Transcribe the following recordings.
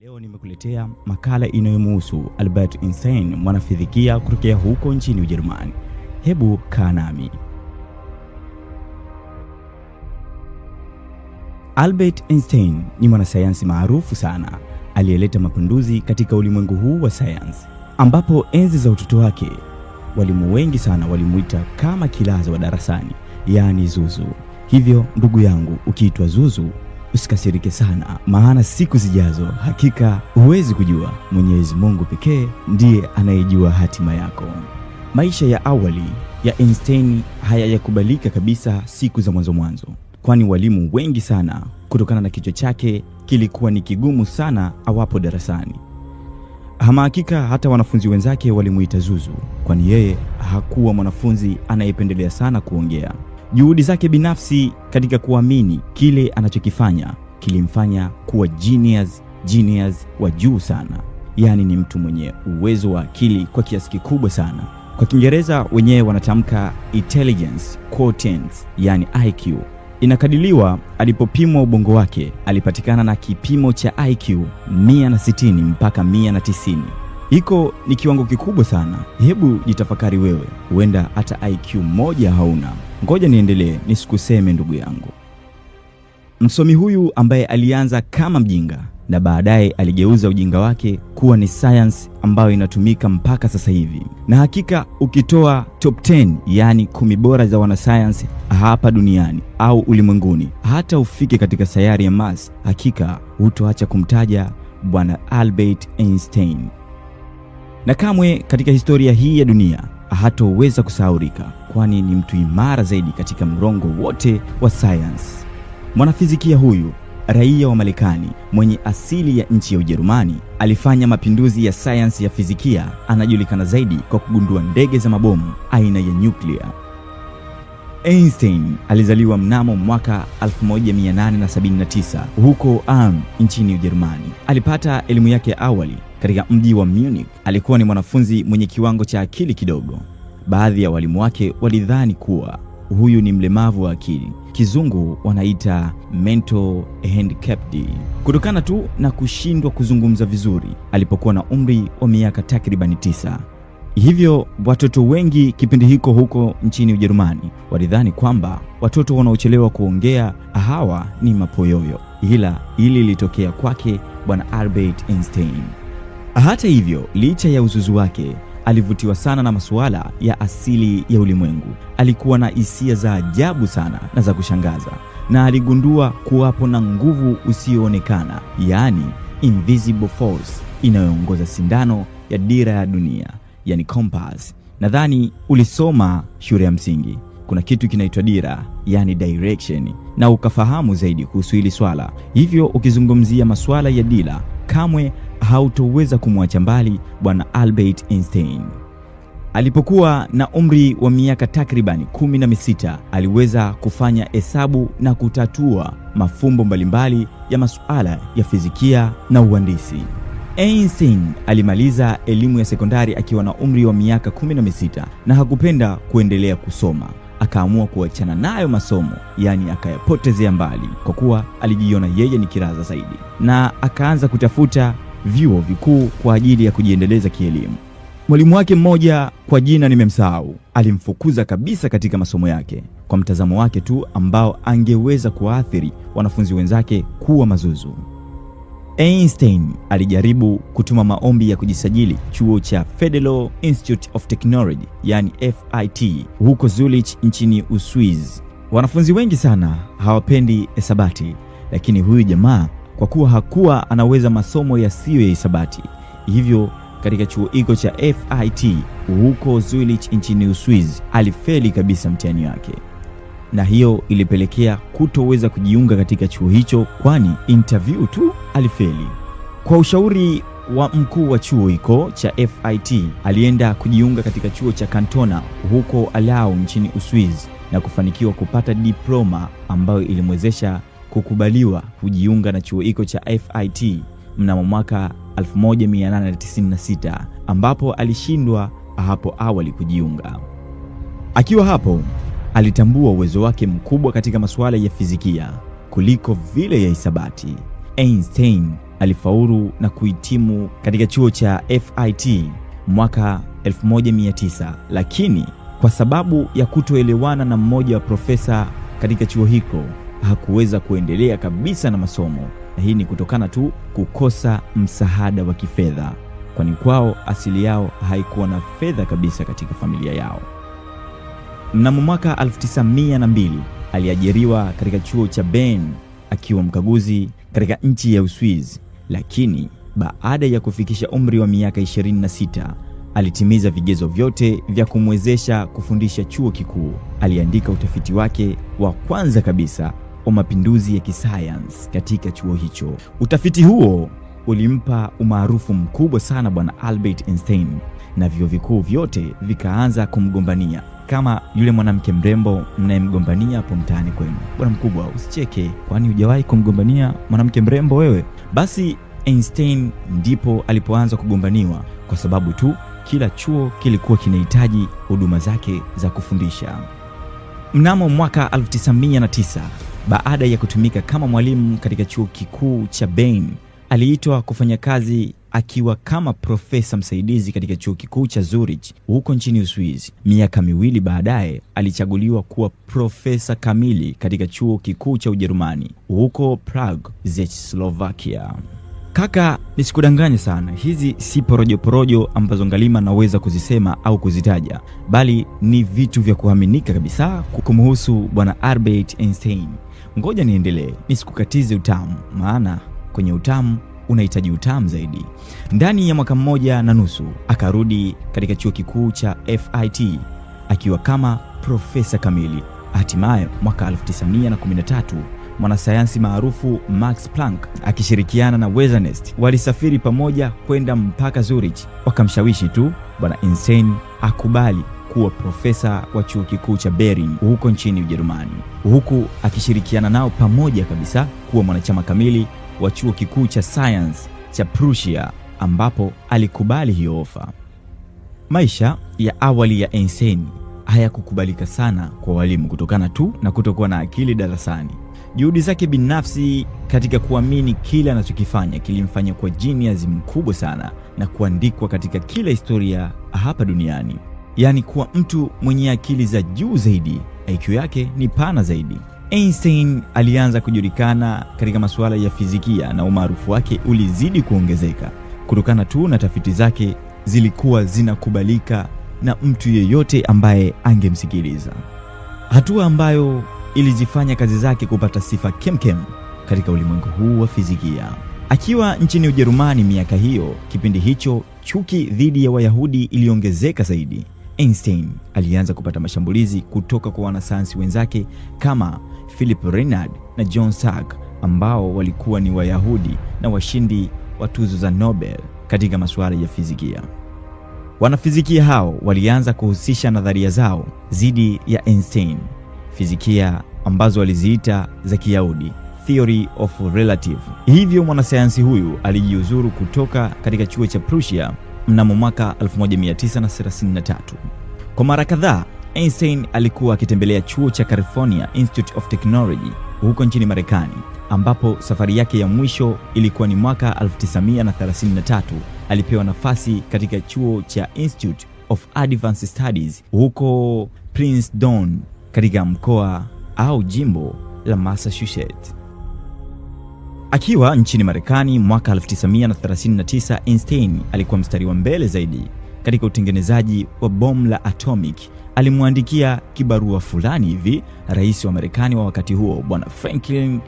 Leo nimekuletea makala inayomhusu Albert Einstein, mwanafizikia kutokea huko nchini Ujerumani. Hebu kaa nami. Albert Einstein ni mwanasayansi maarufu sana aliyeleta mapinduzi katika ulimwengu huu wa sayansi, ambapo enzi za utoto wake walimu wengi sana walimuita kama kilaza wa darasani, yaani Zuzu. Hivyo ndugu yangu, ukiitwa Zuzu usikasirike sana, maana siku zijazo hakika huwezi kujua. Mwenyezi Mungu pekee ndiye anayejua hatima yako. Maisha ya awali ya Einstein hayakubalika kabisa siku za mwanzo, kwani walimu wengi sana, kutokana na kichwa chake kilikuwa ni kigumu sana awapo darasani. Ama hakika hata wanafunzi wenzake walimuita Zuzu, kwani yeye hakuwa mwanafunzi anayependelea sana kuongea. Juhudi zake binafsi katika kuamini kile anachokifanya kilimfanya kuwa genius wa juu sana. Yaani ni mtu mwenye uwezo wa akili kwa kiasi kikubwa sana. Kwa Kiingereza wenyewe wanatamka intelligence quotient, yani IQ. Inakadiriwa alipopimwa ubongo wake alipatikana na kipimo cha IQ 160 mpaka 190. Hiko ni kiwango kikubwa sana. Hebu jitafakari wewe, huenda hata IQ moja hauna. Ngoja niendelee nisikuseme ndugu yangu. Msomi huyu ambaye alianza kama mjinga na baadaye aligeuza ujinga wake kuwa ni science ambayo inatumika mpaka sasa hivi. Na hakika ukitoa top 10, yani 10 bora za wanasayansi hapa duniani au ulimwenguni, hata ufike katika sayari ya Mars, hakika hutoacha kumtaja bwana Albert Einstein. Na kamwe katika historia hii ya dunia hatoweza kusahaulika, kwani ni mtu imara zaidi katika mrongo wote wa science. Mwanafizikia huyu raia wa Marekani mwenye asili ya nchi ya Ujerumani alifanya mapinduzi ya sayansi ya fizikia. Anajulikana zaidi kwa kugundua ndege za mabomu aina ya nyuklia. Einstein alizaliwa mnamo mwaka 1879 huko Ulm nchini Ujerumani. Alipata elimu yake ya awali katika mji wa Munich. Alikuwa ni mwanafunzi mwenye kiwango cha akili kidogo. Baadhi ya walimu wake walidhani kuwa huyu ni mlemavu wa akili, kizungu wanaita mental handicapped, kutokana tu na kushindwa kuzungumza vizuri alipokuwa na umri wa miaka takribani 9. Hivyo watoto wengi kipindi hiko huko nchini Ujerumani walidhani kwamba watoto wanaochelewa kuongea hawa ni mapoyoyo, ila hili lilitokea kwake bwana Albert Einstein. Hata hivyo, licha ya uzuzu wake, alivutiwa sana na masuala ya asili ya ulimwengu. Alikuwa na hisia za ajabu sana na za kushangaza, na aligundua kuwapo na nguvu usioonekana, yaani invisible force, inayoongoza sindano ya dira ya dunia, yani compass. Nadhani ulisoma shule ya msingi, kuna kitu kinaitwa dira, yani direction, na ukafahamu zaidi kuhusu hili swala. Hivyo ukizungumzia masuala ya dira, kamwe hautoweza kumwacha mbali bwana Albert Einstein. Alipokuwa na umri wa miaka takribani 16, aliweza kufanya hesabu na kutatua mafumbo mbalimbali ya masuala ya fizikia na uhandisi. Einstein alimaliza elimu ya sekondari akiwa na umri wa miaka 16 na hakupenda kuendelea kusoma. Akaamua kuachana nayo masomo, yani akayapotezea mbali, kwa kuwa alijiona yeye ni kiraza zaidi, na akaanza kutafuta vyuo vikuu kwa ajili ya kujiendeleza kielimu. Mwalimu wake mmoja kwa jina nimemsahau, alimfukuza kabisa katika masomo yake kwa mtazamo wake tu ambao angeweza kuathiri wanafunzi wenzake kuwa mazuzu. Einstein alijaribu kutuma maombi ya kujisajili chuo cha Federal Institute of Technology, yani FIT, huko Zurich nchini Uswizi. Wanafunzi wengi sana hawapendi hesabati, lakini huyu jamaa kwa kuwa hakuwa anaweza masomo yasiyo ya hisabati, hivyo katika chuo hiko cha FIT huko Zurich nchini Uswizi alifeli kabisa mtihani wake, na hiyo ilipelekea kutoweza kujiunga katika chuo hicho, kwani interview tu alifeli. Kwa ushauri wa mkuu wa chuo hiko cha FIT, alienda kujiunga katika chuo cha Cantona huko Alau nchini Uswizi na kufanikiwa kupata diploma ambayo ilimwezesha kukubaliwa kujiunga na chuo hiko cha FIT mnamo mwaka 1896, ambapo alishindwa hapo awali kujiunga. Akiwa hapo alitambua uwezo wake mkubwa katika masuala ya fizikia kuliko vile ya hisabati. Einstein alifaulu na kuhitimu katika chuo cha FIT mwaka 1900, lakini kwa sababu ya kutoelewana na mmoja wa profesa katika chuo hicho hakuweza kuendelea kabisa na masomo, na hii ni kutokana tu kukosa msaada wa kifedha, kwani kwao asili yao haikuwa na fedha kabisa katika familia yao. Mnamo mwaka 1902 aliajiriwa katika chuo cha Bern akiwa mkaguzi katika nchi ya Uswizi, lakini baada ya kufikisha umri wa miaka 26 alitimiza vigezo vyote vya kumwezesha kufundisha chuo kikuu. Aliandika utafiti wake wa kwanza kabisa wa mapinduzi ya kisayansi katika chuo hicho. Utafiti huo ulimpa umaarufu mkubwa sana bwana Albert Einstein, na vyuo vikuu vyote vikaanza kumgombania kama yule mwanamke mrembo mnayemgombania hapo mtaani kwenu. Bwana mkubwa, usicheke, kwani hujawahi kumgombania mwanamke mrembo wewe? Basi Einstein ndipo alipoanza kugombaniwa kwa sababu tu kila chuo kilikuwa kinahitaji huduma zake za kufundisha. Mnamo mwaka 1909, baada ya kutumika kama mwalimu katika chuo kikuu cha Bern, aliitwa kufanya kazi akiwa kama profesa msaidizi katika chuo kikuu cha Zurich huko nchini Uswizi. Miaka miwili baadaye alichaguliwa kuwa profesa kamili katika chuo kikuu cha Ujerumani huko Prague, Czechoslovakia. Kaka, nisikudanganye sana, hizi si porojo ambazo ngalima naweza kuzisema au kuzitaja, bali ni vitu vya kuaminika kabisa kumhusu bwana Albert Einstein. Ngoja niendelee, nisikukatize utamu, maana kwenye utamu unahitaji utamu zaidi. Ndani ya mwaka 1.5 akarudi katika chuo kikuu cha FIT akiwa kama profesa kamili. Hatimaye mwaka 1913 mwanasayansi maarufu Max Planck akishirikiana na Weissenst walisafiri pamoja kwenda mpaka Zurich. Wakamshawishi tu bwana Einstein akubali kuwa profesa wa chuo kikuu cha Bern huko nchini Ujerumani, huku akishirikiana nao pamoja kabisa kuwa mwanachama kamili wa chuo kikuu cha science cha Prussia, ambapo alikubali hiyo ofa. Maisha ya awali ya Einstein hayakukubalika sana kwa walimu kutokana tu na kutokuwa na akili darasani. Juhudi zake binafsi katika kuamini kile anachokifanya kilimfanya kuwa genius mkubwa sana na kuandikwa katika kila historia hapa duniani. Yaani kuwa mtu mwenye akili za juu zaidi, IQ yake ni pana zaidi. Einstein alianza kujulikana katika masuala ya fizikia na umaarufu wake ulizidi kuongezeka kutokana tu na tafiti zake zilikuwa zinakubalika na mtu yeyote ambaye angemsikiliza, hatua ambayo ilizifanya kazi zake kupata sifa kemkem katika ulimwengu huu wa fizikia. Akiwa nchini Ujerumani miaka hiyo, kipindi hicho chuki dhidi ya Wayahudi iliongezeka zaidi. Einstein alianza kupata mashambulizi kutoka kwa wanasayansi wenzake kama Philipp Renard na John Sack ambao walikuwa ni Wayahudi na washindi wa tuzo za Nobel katika masuala ya fizikia. Wanafizikia hao walianza kuhusisha nadharia zao dhidi ya Einstein, fizikia ambazo waliziita za Kiyahudi, theory of relative. Hivyo mwanasayansi huyu alijiuzuru kutoka katika chuo cha Prussia mnamo mwaka 1933. Kwa mara kadhaa Einstein alikuwa akitembelea chuo cha California Institute of Technology huko nchini Marekani, ambapo safari yake ya mwisho ilikuwa ni mwaka 1933. Alipewa nafasi katika chuo cha Institute of Advanced Studies huko Princeton katika mkoa au jimbo la Massachusetts. Akiwa nchini Marekani mwaka 1939, Einstein alikuwa mstari wa mbele zaidi katika utengenezaji wa bomu la atomic. Alimwandikia kibarua fulani hivi rais wa Marekani wa wakati huo bwana Franklin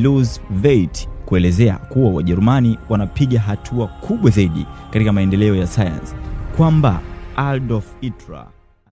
Roosevelt kuelezea kuwa Wajerumani wanapiga hatua kubwa zaidi katika maendeleo ya sayansi, kwamba Adolf Hitler